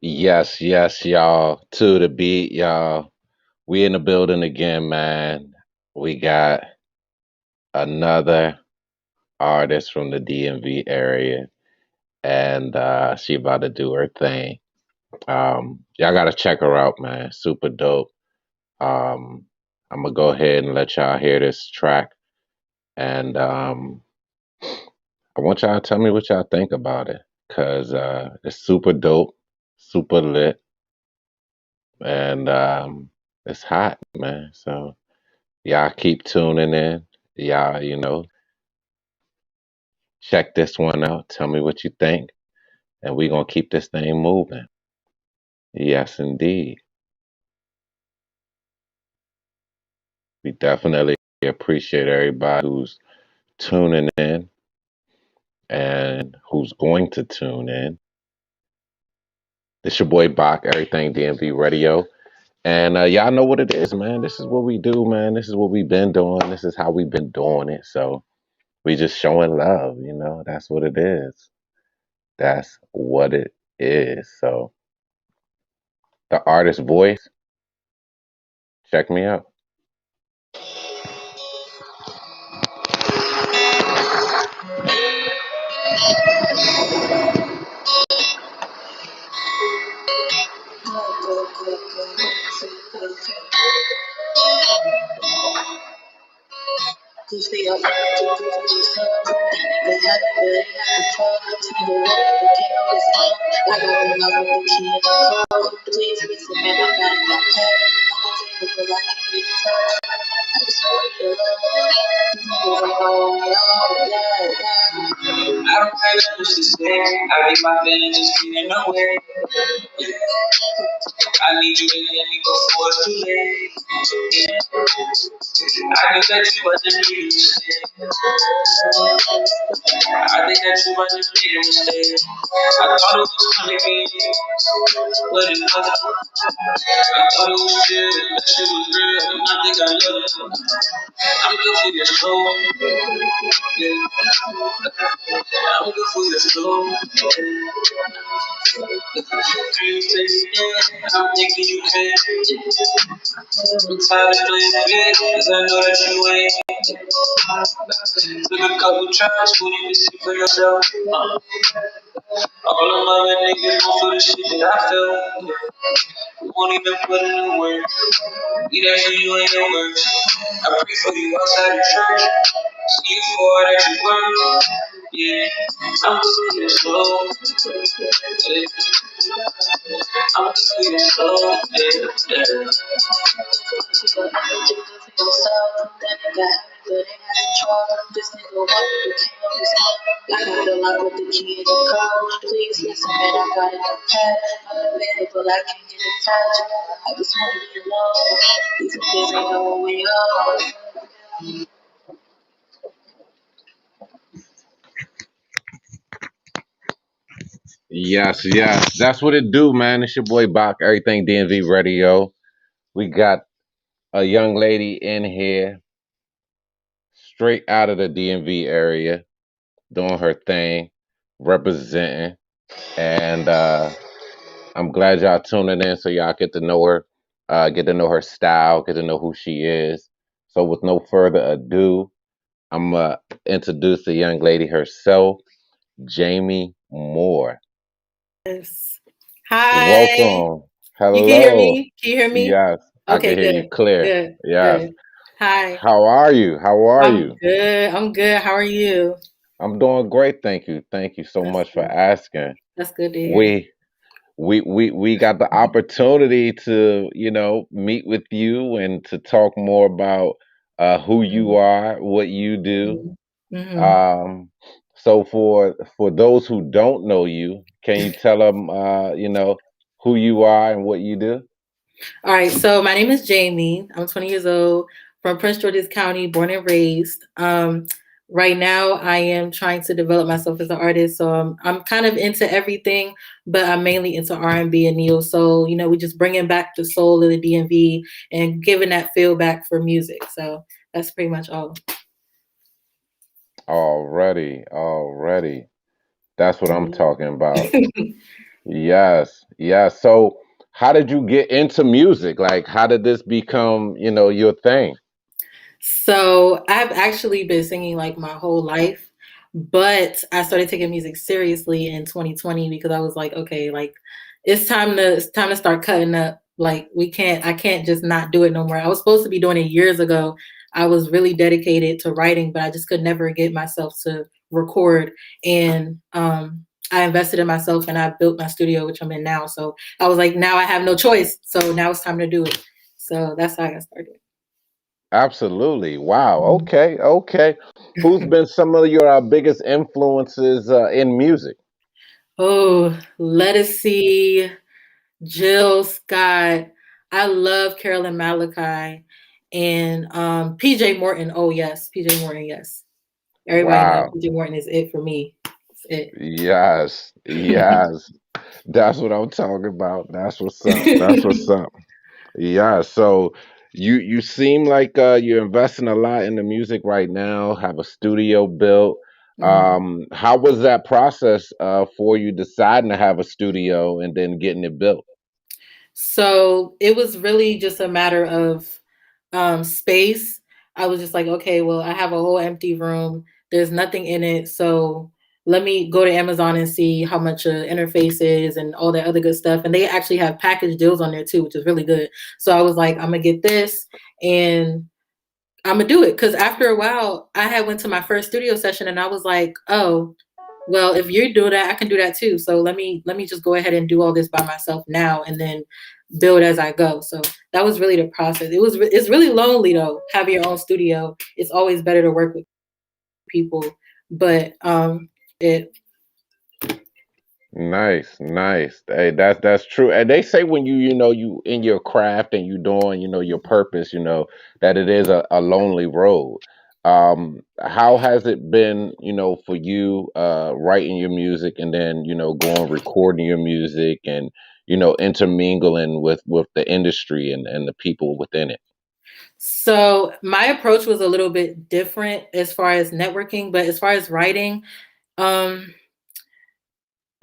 Yes, yes, y'all. To the beat, y'all. We in the building again, man. We got another artist from the DMV area, and she about to do her thing. Y'all gotta check her out, man. Super dope. I'm gonna go ahead and let y'all hear this track, and I want y'all to tell me what y'all think about it, cause it's super dope, super lit, and it's hot, man. So. Y'all keep tuning in. Y'all, check this one out. Tell me what you think. And we're going to keep this thing moving. Yes, indeed. We definitely appreciate everybody who's tuning in and who's going to tune in. It's your boy Bach, Everything DMV Radio. And y'all know what it is, man. This is what we do, man. This is what we've been doing. This is how we've been doing it. So we just showing love. That's what it is. That's what it is. So the artist voice, check me out. I don't have much to say. I leave my feelings just getting nowhere. I need you to let me go before it's too late. I think that you wasn't making a mistake. I think that you wasn't making a mistake. I thought it was gonna be, but it wasn't. I thought it was real, that shit was real, and I think I love it. I'm good for your soul. Yeah. I'm good for your soul. Can you take me there? I'm thinking you can. I'm tired of playing fair, cause I know that you ain't. Took a couple tries, couldn't even see for yourself. All of my other niggas gon' feel the shit that I felt. We won't even put in the work. We there for you in your words. I pray for you outside the church. See you for that you work. Yeah, I'm good with slow. Yeah. I'm good with slow. Yeah. Yes, yes. That's what it do, man. It's your boy Bach, Everything DMV Radio. We got a young lady in here, straight out of the DMV area, doing her thing, representing. And I'm glad y'all tuning in so y'all get to know her, get to know her style, get to know who she is. So with no further ado, I'm going to introduce the young lady herself, JayMi Moore. Yes. Hi. Welcome. You can hear Hello. me? Can you hear me? Yes, I Okay, can hear you good. clear. Good. Yes. Good. Hi. How are you? How are I'm you? good. I'm good. How are you? I'm doing great, thank you. Thank you so That's much for good. asking. That's good to hear. We we got the opportunity to, meet with you and to talk more about who you Mhm. are, what you do. Mhm. Mhm. Um so for those who don't know you, can you tell them who you are and what you do? All right. So my name is Jamie. I'm 20 years old from Prince George's County, born and raised. Right now, I am trying to develop myself as an artist. So I'm kind of into everything, but I'm mainly into R&B and neo soul. We just bringing back the soul of the DMV and giving that feel back for music. So that's pretty much all. Already. That's what I'm talking about. Yes, yes. So, how did you get into music? Like, how did this become, your thing? So I've actually been singing like my whole life, but I started taking music seriously in 2020 because I was like, okay, like it's time to start cutting up. Like I can't just not do it no more. I was supposed to be doing it years ago. I was really dedicated to writing, but I just could never get myself to record. And I invested in myself and I built my studio, which I'm in now. So I was like, now I have no choice. So now it's time to do it. So that's how I got started. Absolutely. Wow. Okay. Okay. Who's been some of your biggest influences in music? Oh, let us see. Jill Scott. I love Carolyn Malachi and PJ Morton. Oh yes, PJ Morton, yes. Everybody knows Wow. PJ Morton is it for me. It's it. Yes. Yes. That's what I'm talking about. That's what's up. That's what's up. Yeah, so you seem like you're investing a lot in the music right now, have a studio built. Mhm. How was that process for you deciding to have a studio and then getting it built? So it was really just a matter of space. I was just like, okay, well, I have a whole empty room. There's nothing in it. So let me go to Amazon and see how much interface is and all that other good stuff. And they actually have package deals on there too, which is really good. So I was like, I'm gonna get this and I'm gonna do it. Cause after a while, I had went to my first studio session and I was like, oh, well, if you do that, I can do that too. So let me just go ahead and do all this by myself now and then build as I go. So that was really the process. It's really lonely though, having your own studio. It's always better to work with people, but it Nice, nice. Hey, that's true. And they say when you in your craft and you doing, your purpose, that it is a lonely road. How has it been, for you writing your music and then, going recording your music and, intermingling with the industry and the people within it? so my approach was a little bit different as far as networking, but as far as writing, um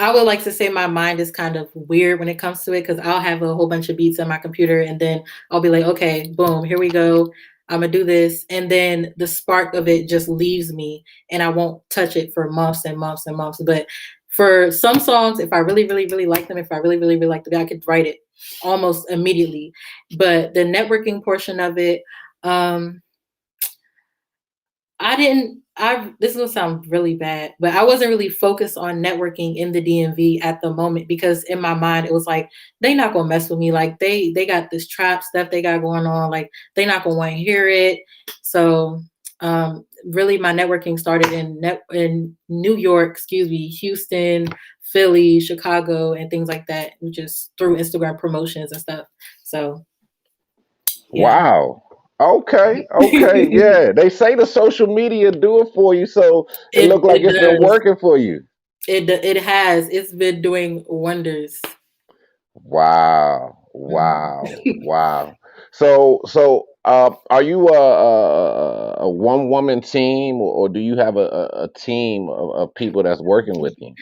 I would like to say my mind is kind of weird when it comes to it because I'll have a whole bunch of beats on my computer and then I'll be like, okay, boom, here we go. I'm gonna do this. And then the spark of it just leaves me and I won't touch it for months and months and months. But for some songs, if I really, really, really like them, if I really, really, really like them, I could write it almost immediately. But the networking portion of it, um, I didn't I this will sound really bad, but I wasn't really focused on networking in the DMV at the moment because in my mind it was like they not gonna mess with me. Like they got this trap stuff they got going on. Like they not gonna want to hear it. So really my networking started in New York, excuse me, Houston, Philly, Chicago, and things like that, just through Instagram promotions and stuff. So yeah. Wow. Okay, okay, it yeah. They say the social media do it for you, so it looked like it it's been does. working for you. It has. It's been doing wonders. Wow, Mhm. wow, wow. So, are you a one woman team, or do you have a team of people that's working with you?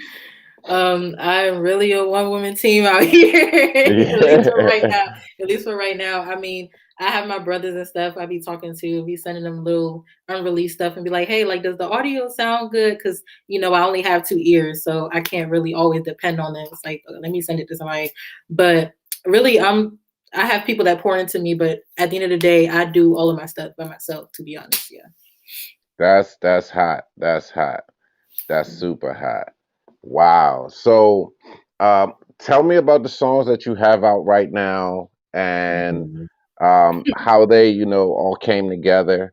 I'm really a one woman team out here. At least for right Yeah. now. At least for right now. I mean, I have my brothers and stuff I be talking to, be sending them little unreleased stuff and be like, hey, like, does the audio sound good? Because, I only have two ears, so I can't really always depend on them. It's like, let me send it to somebody. But really, I have people that pour into me, but at the end of the day, I do all of my stuff by myself, to be honest. Yeah. That's hot. That's hot. That's super hot. Wow. So, tell me about the songs that you have out right now and Mhm. how they, all came together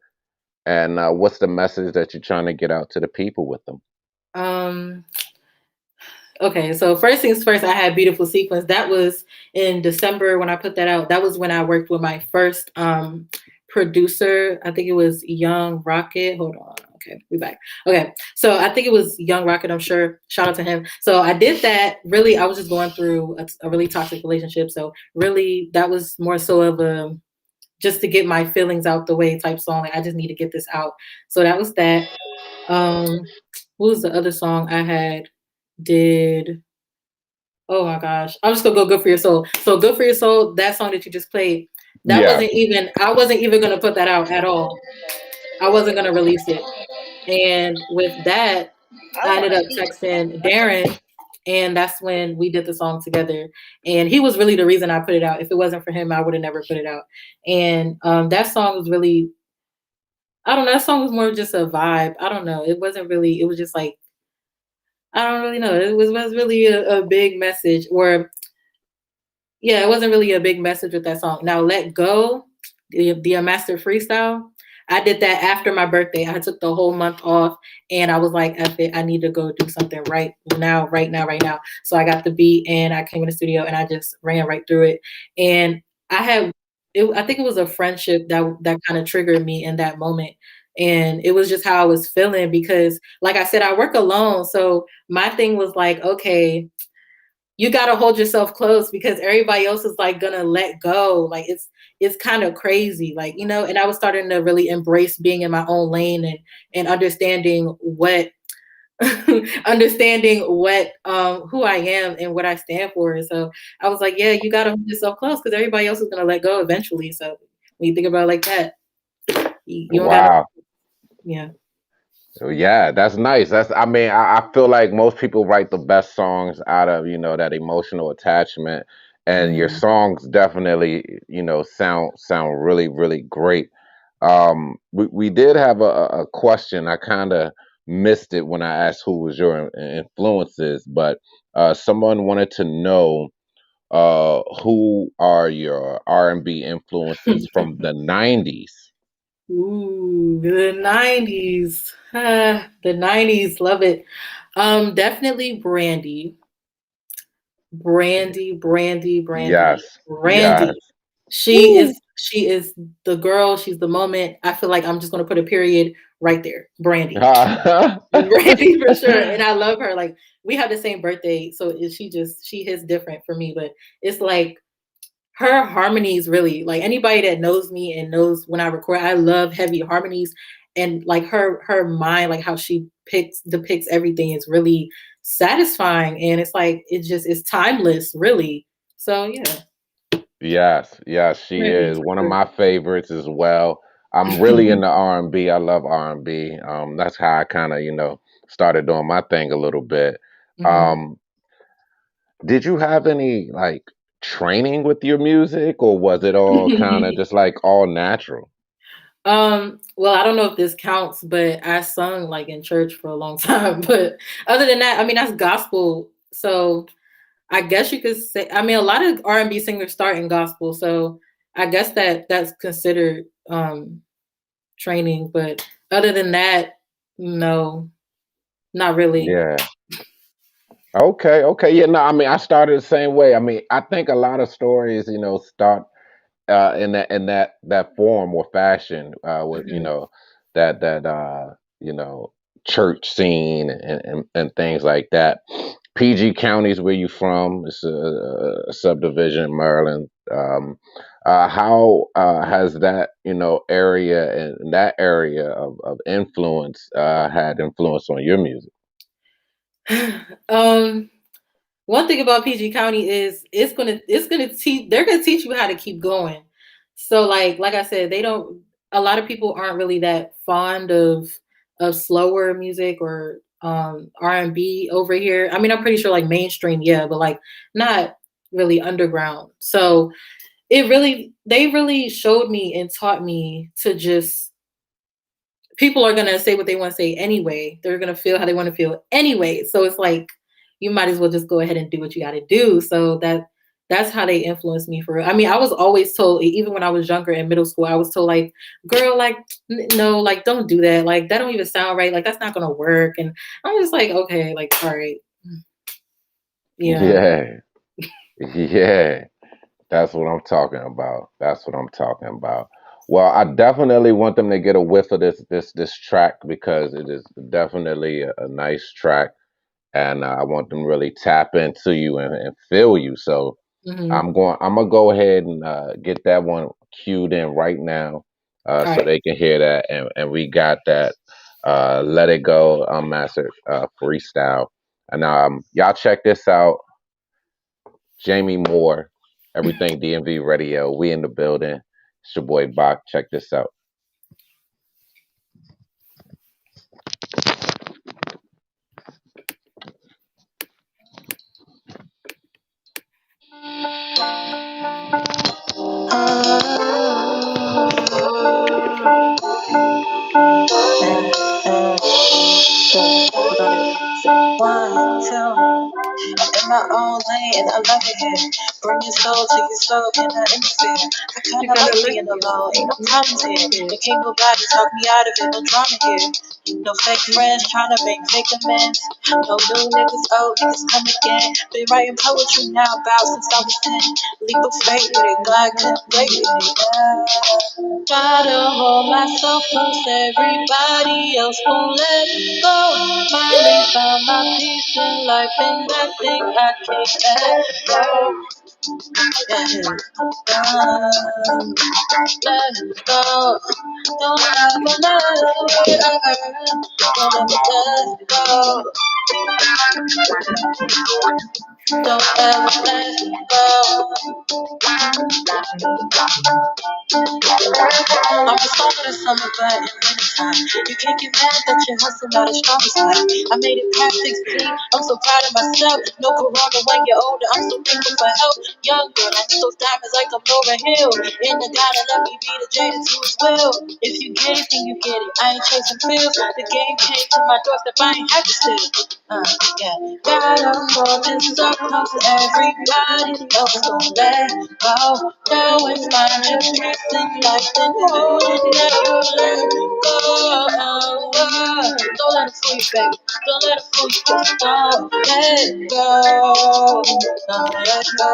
and what's the message that you're trying to get out to the people with them. Um, okay, so first things first, I had Beautiful Sequence. That was in December when I put that out. That was when I worked with my first producer. I think it was Young Rocket. Hold on. Okay, we back. Okay, so I think it was Young Rocket. I'm sure. Shout out to him. So I did that. Really, I was just going through a really toxic relationship. So really, that was more so of a just to get my feelings out the way type song. Like I just need to get this out. So that was that. What was the other song I had did? Oh my gosh. I'm just gonna go Good for Your Soul. So Good for Your Soul, that song that you just played, that Yeah. wasn't even I wasn't even gonna put that out at all. I wasn't gonna release it. And with that, I ended up texting Darren, and that's when we did the song together. And he was really the reason I put it out. If it wasn't for him, I would have never put it out. And that song was really, I don't know, that song was more just a vibe. I don't know. It wasn't really, it was just like, I don't really know. It was really a big message, or yeah, it wasn't really a big message with that song. Now, Let Go, the Master Freestyle, I did that after my birthday. I took the whole month off, and I was like, F it, I need to go do something right now, right now, right now. So I got the beat, and I came in the studio, and I just ran right through it. And I had, I think it was a friendship that kind of triggered me in that moment. And it was just how I was feeling because, like I said, I work alone. So my thing was like, okay, you got to hold yourself close because everybody else is like gonna let go. Like it's kind of crazy, like, you know. And I was starting to really embrace being in my own lane and understanding what understanding what who I am and what I stand for. And so I was like, yeah, you got to hold yourself close because everybody else is gonna let go eventually. So when you think about it like that, you don't got to. Wow. Yeah. So yeah, that's nice. That's I mean, I feel like most people write the best songs out of, that emotional attachment. And your Mhm. songs definitely, sound really, really great. We did have a question. I kind of missed it when I asked who was your influences, but someone wanted to know who are your R&B influences from the 90s? Ooh, the 90s. The 90s, love it. Definitely Brandy. Brandy, Brandy, Brandy, Yes. Yes. Brandy. She Woo. is she is the girl, she's the moment. I feel like I'm just gonna put a period right there. Brandy. Brandy for sure. And I love her. Like we have the same birthday, so she hits different for me, but it's like her harmonies really, like anybody that knows me and knows when I record, I love heavy harmonies. And like her mind, like how she picks depicts everything is really satisfying. And it's like it's timeless, really. So yeah, Yes, yes, she Brandy is for one of sure. my favorites as well. I'm really into R&B. I love R&B. That's how I kind of, started doing my thing a little bit. Mhm. Um, did you have any like training with your music, or was it all kind of just like all natural? Well, I don't know if this counts, but I sung like in church for a long time. But other than that, I mean that's gospel. So I guess you could say, I mean, a lot of R&B singers start in gospel, so I guess that's considered training. But other than that, no, not really. Yeah. Okay, okay. Yeah, no, I mean, I started the same way. I mean, I think a lot of stories, start in that form or fashion with Mhm. that you know church scene and things like that. PG County is where you from. It's a subdivision in Maryland. How has that area and that area of influence had influence on your music? um, One thing about PG County is it's gonna teach they're gonna teach you how to keep going. So like I said, they don't a lot of people aren't really that fond of slower music or R&B over here. I mean, I'm pretty sure like mainstream, yeah, but like not really underground. So they really showed me and taught me to just people are gonna say what they want to say anyway. They're gonna feel how they want to feel anyway. So it's like you might as well just go ahead and do what you got to do. So that's how they influenced me for real. I mean, I was always told, even when I was younger in middle school, I was told like, girl, like no, like don't do that. Like that don't even sound right. Like that's not gonna work. And I'm just like, okay, like all right, yeah. Yeah, yeah. That's what I'm talking about. That's what I'm talking about. Well, I definitely want them to get a whiff of this track because it is definitely a nice track, and I want them to really tap into you and feel you. So Hmm. I'm gonna go ahead and get that one queued in right now, All so right. they can hear that, and we got that. Let It Go Unmastered freestyle, and y'all check this out. JayMi Moore, Everything DMV Radio. We in the building. It's your boy Bach. Check this out. One, two. In my own lane, and I love it here. Bring your soul to your soul, cannot interfere. I You kinda kind like of being like alone, ain't no problems here. it. There can't nobody talk me out of it, no drama here. No fake friends trying to make fake amends. No new niggas, old niggas come again. Been writing poetry now about since I was 10. Leap of faith with it, God couldn't wait with it. Yeah. Gotta hold myself close, everybody else won't let go. Finally found my peace in life, and that thing I can't let go. Yeah. Let go. Don't ever let go. Don't ever let go. Don't ever let go. I'm a summer to summer, but in wintertime. You can't get mad that your hustle not as strong as mine. I made it past 16, I'm so proud of myself. No corona when you're older, I'm so thankful for help. Young girl, I need those diamonds like I'm Laura Hill. And the God that let me be the Jada to his will. If you get it, then you get it. I ain't chasing pills. The game came to my doorstep, I ain't have to steal. Yeah. Gotta hold this up close to everybody else don't let go. Go and find your peace in life and hold it, never let go. Don't let it fool you, baby. Don't let it fool you, just don't let go. Don't let go.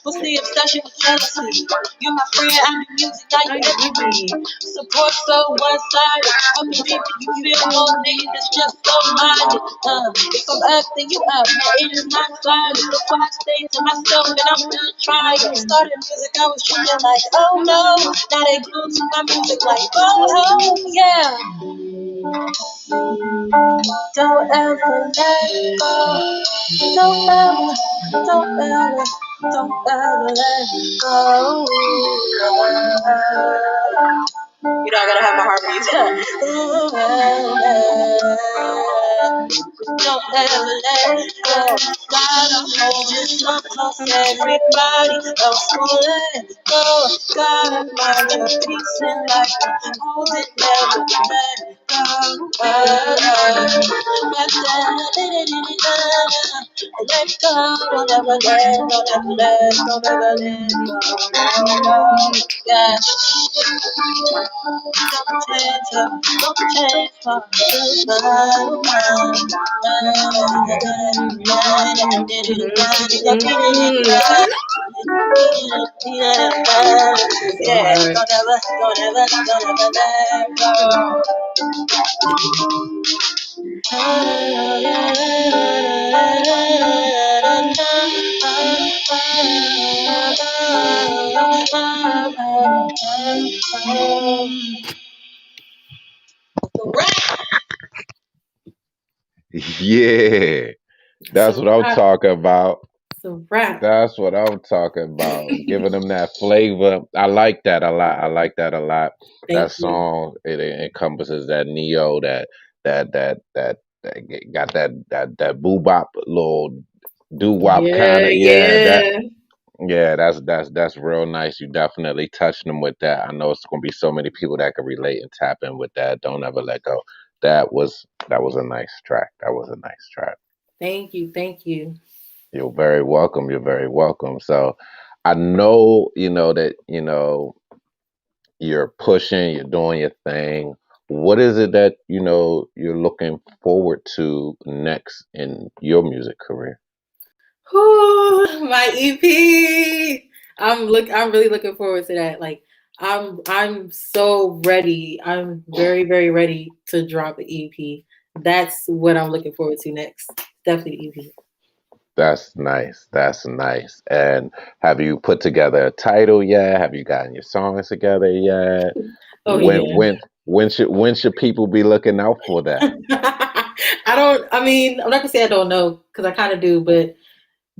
What's the obsession with jealousy? You're my friend, I'm the music, now you enemy. Support so one-sided. Helping people you feel more nigga that's just so minded. If I'm up, then you up. It is not silent. That's why I stay to myself and I'm done trying. Started music, I was treated like, oh no. Now they glued to my music like, oh yeah. Don't ever let go. Don't ever, don't ever, don't ever let go. You know, I gotta have my heartbeat. Don't ever let go. Gotta hold it so close, everybody else won't let go. Gotta find your peace in life, hold it, never let go. Let go, don't ever let, don't ever let, don't ever let go. Yeah. So Yeah, hard. don't ever let go. Yeah, It's that's a what I'm wrap. talking about. It's a wrap. That's what I'm talking about. Giving them that flavor. I like that a lot. I like that a lot. That Thank you. song it encompasses that neo, that got that boo bop little doo wop kind Yeah, of yeah. that's real nice. You definitely touched them with that. I know it's gonna be so many people that can relate and tap in with that. Don't ever let go. That was a nice track. That was a nice track. Thank you. Thank you. You're very welcome. You're very welcome. So I know, that, you're pushing, you're doing your thing. What is it that, you're looking forward to next in your music career? Whew, my EP. I'm really looking forward to that. Like I'm so ready. I'm very, very ready to drop an EP. That's what I'm looking forward to next. Definitely EP. That's nice. That's nice. And have you put together a title yet? Have you gotten your songs together yet? Oh When yeah. when when should people be looking out for that? I mean, I'm not gonna say I don't know, because I kinda do, but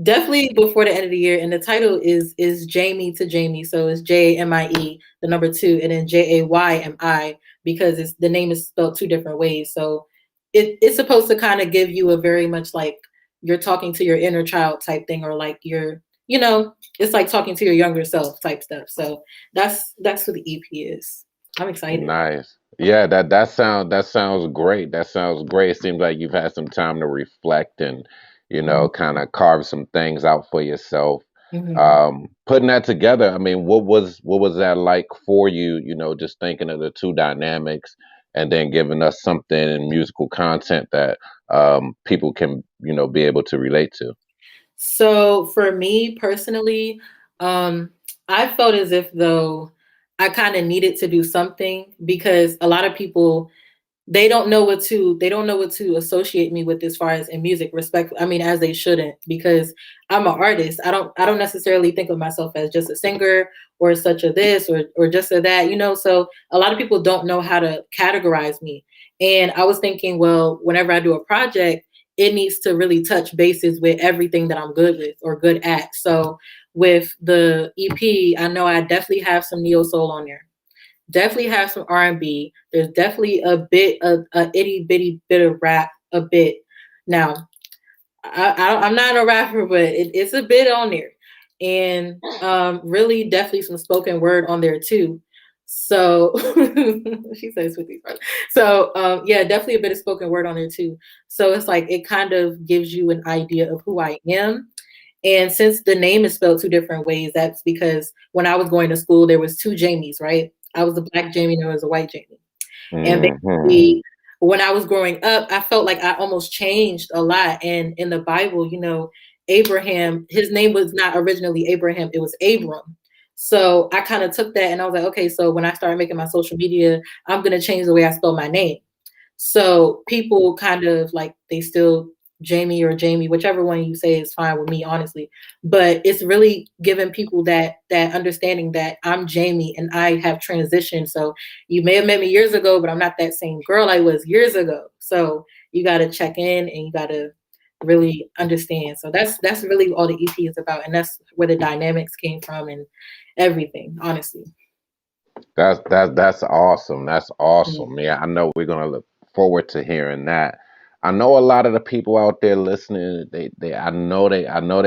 Definitely before the end of the year, and the title is JayMi to JayMi, so it's JMIE, the number two, and then JAYMI because it's the name is spelled two different ways. So it's supposed to kind of give you a very much like you're talking to your inner child type thing, or like you're it's like talking to your younger self type stuff. So that's what the EP is. I'm excited. Nice. Yeah, that sounds great. That sounds great. It seems like you've had some time to reflect and, kind of carve some things out for yourself. Mhm. Putting that together, I mean, what was that like for you, just thinking of the two dynamics and then giving us something in musical content that people can, be able to relate to. So for me personally, um, I felt as if though I kind of needed to do something because a lot of people they don't know what to associate me with as far as in music respect. I mean, as they shouldn't, because I'm an artist. I don't necessarily think of myself as just a singer or such a this or just a that, so a lot of people don't know how to categorize me. And I was thinking, well, whenever I do a project, it needs to really touch bases with everything that I'm good with or good at. So with the EP, I know I definitely have some neo soul on there, definitely have some R&B. There's definitely a itty bitty bit of rap, a bit. Now, I'm not a rapper, but it's a bit on there, and really definitely some spoken word on there too. So she says with these words. So yeah, definitely a bit of spoken word on there too. So it's like it kind of gives you an idea of who I am. And since the name is spelled two different ways, that's because when I was going to school, there was two Jamies, right? I was a black Jamie, and there was a white Jamie. And Hmm. basically, when I was growing up, I felt like I almost changed a lot. And in the Bible, Abraham, his name was not originally Abraham, it was Abram. So I kind of took that and I was like, okay, so when I started making my social media, I'm going to change the way I spell my name. So people kind of like they still Jamie or Jamie, whichever one you say is fine with me, honestly. But it's really giving people that understanding that I'm Jamie and I have transitioned. So you may have met me years ago, but I'm not that same girl I was years ago. So you got to check in and you got to really understand. So that's really all the EP is about, and that's where the dynamics came from and everything. Honestly. That's awesome. That's Mm. awesome. Yeah, I know we're gonna look forward to hearing that. I know a lot of the people out there listening, I know they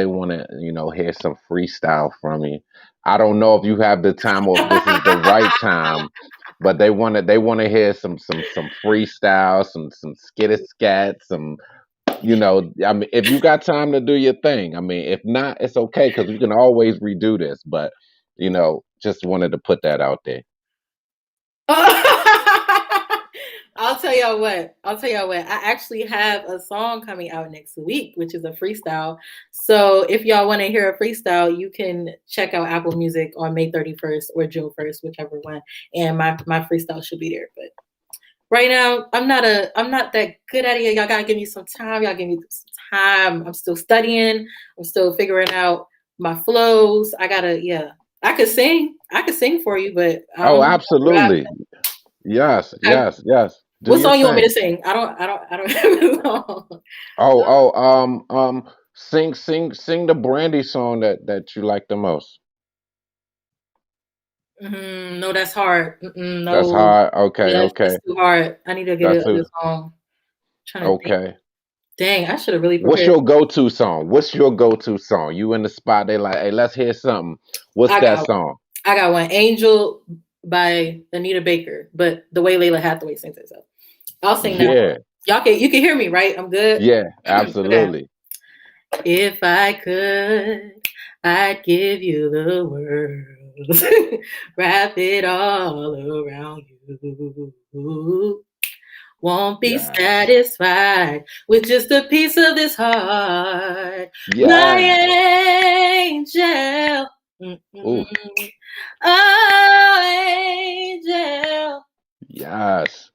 want to, hear some freestyle from you. I don't know if you have the time or if this is the right time, but they want to hear some freestyle, some skitty scat, I mean, if you got time to do your thing. I mean, if not, it's okay because we can always redo this. But just wanted to put that out there. I'll tell y'all what. I'll tell y'all what. I actually have a song coming out next week, which is a freestyle. So if y'all want to hear a freestyle, you can check out Apple Music on May 31st or June 1st, whichever one. And my freestyle should be there. But right now, I'm not that good at it. Y'all gotta give me some time. Y'all give me some time. I'm still studying. I'm still figuring out my flows. Yeah. I could sing. I could sing for you, but I Oh, don't know how to absolutely. Yes, rap. yes, yes. Do What your song you want me thing. to sing? I don't have a song. Sing the Brandy song that you like the most. No, that's hard. That's No, hard. Okay, yeah, that's okay. too hard. I need to get That's a who. other song. Trying to think. Okay. Dang, I should have really What's prepared. your go-to song? What's your go-to song? You in the spot, they like, hey, let's hear something. What's I that got song? I got one. Angel by Anita Baker, but the way Layla Hathaway sings it. So I'll sing that one. Yeah, You can hear me, right? I'm good. yeah, Okay. absolutely. If I could, I'd give you the world. Wrap it all around you. Won't be Yes. satisfied with just a piece of this heart. My Yeah. angel. Ooh, Mm-mm. Oh, angel. yes.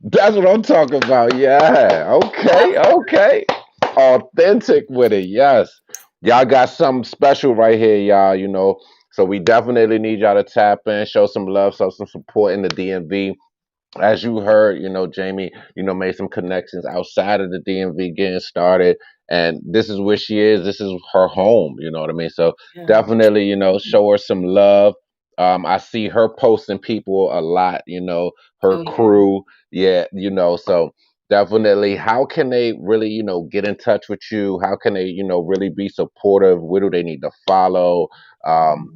That's what I'm talking about. Yeah. Okay. Okay. Authentic with it. Yes. Y'all got something special right here, y'all. So we definitely need y'all to tap in, show some love, show some support in the DMV. as you heard, JayMi, made some connections outside of the DMV getting started. And this is where she is. This is her home. You know what I mean? So Yeah. definitely, show her some love. I see her posting people a lot, her Oh yeah. crew. Yeah, so definitely how can they really, get in touch with you? How can they, really be supportive? Where do they need to follow?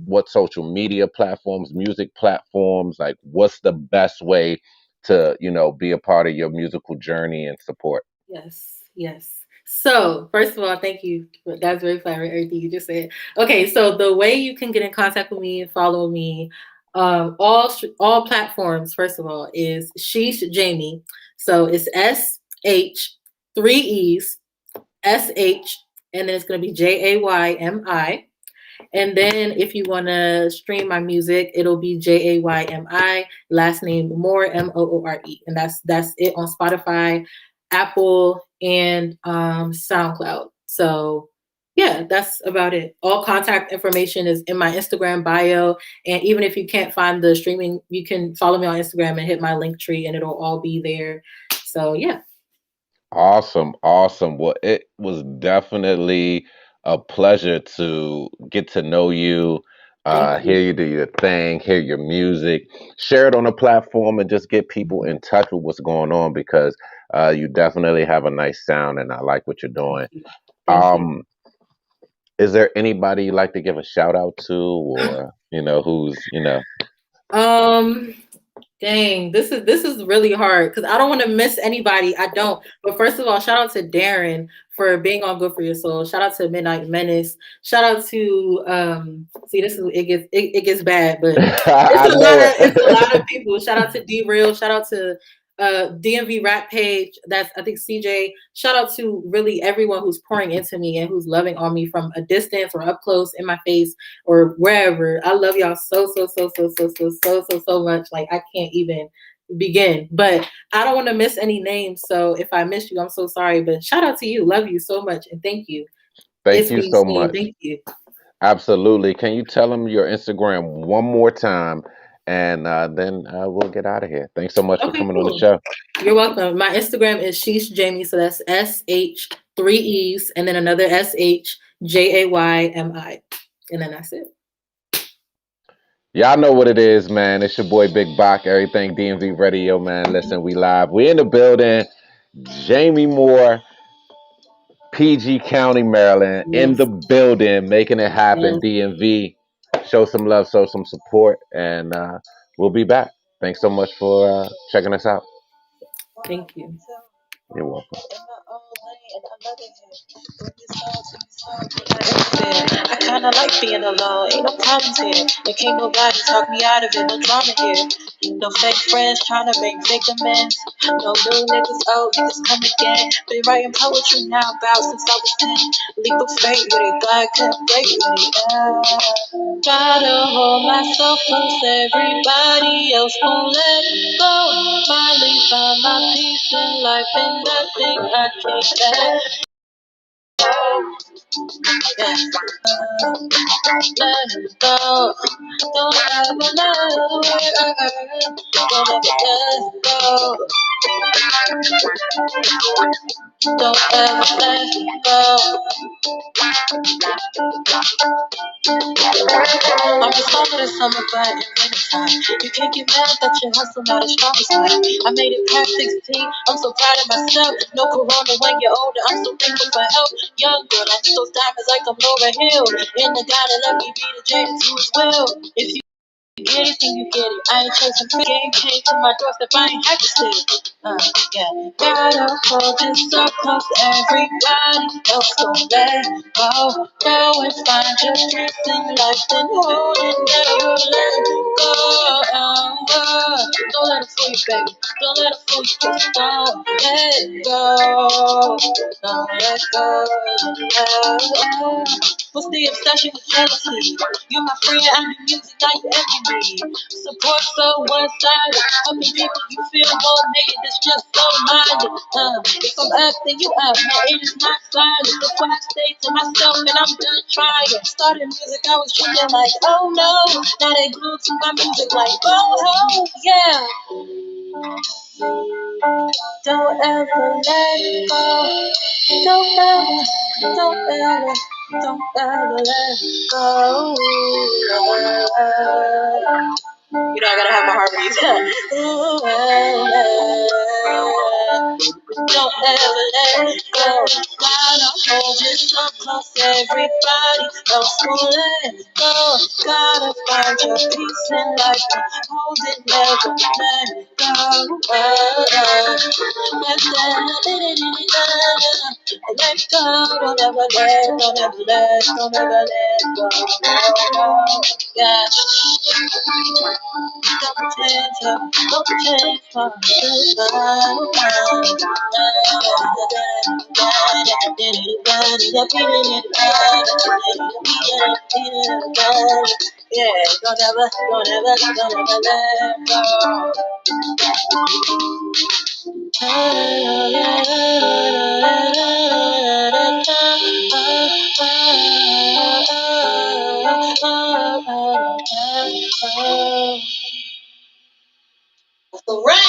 What social media platforms, music platforms, like what's the best way to be a part of your musical journey and support? Yes, yes. So, first of all, thank you. That's very flattering, everything you just said. Okay, so the way you can get in contact with me and follow me, all platforms, first of all, is Sheesh JayMi. So it's SH, and then it's going to be JayMi. And then if you want to stream my music, it'll be JayMi, last name Moore, Moore. And that's it on Spotify, Apple, and SoundCloud. So yeah, that's about it. All contact information is in my Instagram bio. And even if you can't find the streaming, you can follow me on Instagram and hit my link tree and it'll all be there. So yeah. Awesome, awesome. Well, it was definitely a pleasure to get to know you, Thank hear you. you do your thing, hear your music, share it on a platform, and just get people in touch with what's going on because you definitely have a nice sound, and I like what you're Thank doing. you. Thank you. Um, is there anybody you'd like to give a shout out to, or who's Um, Dang, this is really hard because I don't want to miss anybody. I don't. But first of all, shout out to Darren for being on Good for Your Soul. Shout out to Midnight Menace. Shout out to see this is it gets bad, but I know it's a lot it. of people. Shout out to D Real. Shout out to DMV Rap Page. That's I think CJ. Shout out to really everyone who's pouring into me and who's loving on me from a distance or up close in my face or wherever. I love y'all so much. Like I can't even begin. But I don't want to miss any names. So if I miss you, I'm so sorry. But shout out to you. Love you so much and thank you. Thank It's you being so seen. much. Thank you. Absolutely. Can you tell them your Instagram one more time, and then we'll get out of here. Thanks so much for Okay, coming on the cool. show. You're welcome. My Instagram is Sheesh JayMi. So that's SH, three E's, and then another SHJayMi. And then that's it. Y'all know what it is, man. It's your boy Big Bach, Everything DMV Radio, man. Listen, we live. We in the building. JayMi Moore, PG County, Maryland, in Yes. the building, making it happen. Yes. DMV. Show some love, show some support, and we'll be back. Thanks so much for checking us out. Thank you. You're welcome. I kinda like being alone, ain't no problems here. And can't nobody talk me out of it, no drama here. No fake friends trying to make fake amends. No new niggas, old niggas come again. Been writing poetry now about since I was 10. Leap of faith with it, God couldn't break with it. Gotta hold myself close, everybody else won't let go. Finally find my peace in life and nothing I can't let let it go. Don't ever let it go. Don't ever let it go. Don't ever let it go. I'm responsible to summer, but in wintertime, you can't get mad that your hustle not as strong as mine. I made it past 16, I'm so proud of myself. No corona when you're older, I'm so thankful for help. Young girl, I need those diamonds like I'm Laura Hill. And the God that let me be the James to his will. If you get it, then you get it. I ain't chasing free. Game came to my doorstep, I ain't happy still. Yeah. Gotta hold this up close, everybody else don't let go. Go and find your peace in life and hold it, never let go. Don't let it fool you, baby. Don't let it fool you, just don't let go. Don't let go. What's the obsession with jealousy? You're my friend, I do music, now you envy me. Support so one-sided, helping people you feel won't make it, it's just so minded. If I'm up, then you up, no, it is not silent. That's why I stay to myself and I'm done trying. Started music, I was treated like, oh no. Now they glued to my music like, oh, yeah. Don't ever let go. Don't ever, don't ever, don't ever let go. You know, I gotta have my harmonies. Don't ever let it go. Gotta hold you so close, everybody else will let go. Gotta find your peace in life, hold it, never let it go. Let go, don't ever let, don't ever let, don't ever let go. Yeah. Don't pretend to, don't pretend for yeah, don't ever, don't ever, don't ever let go. Right.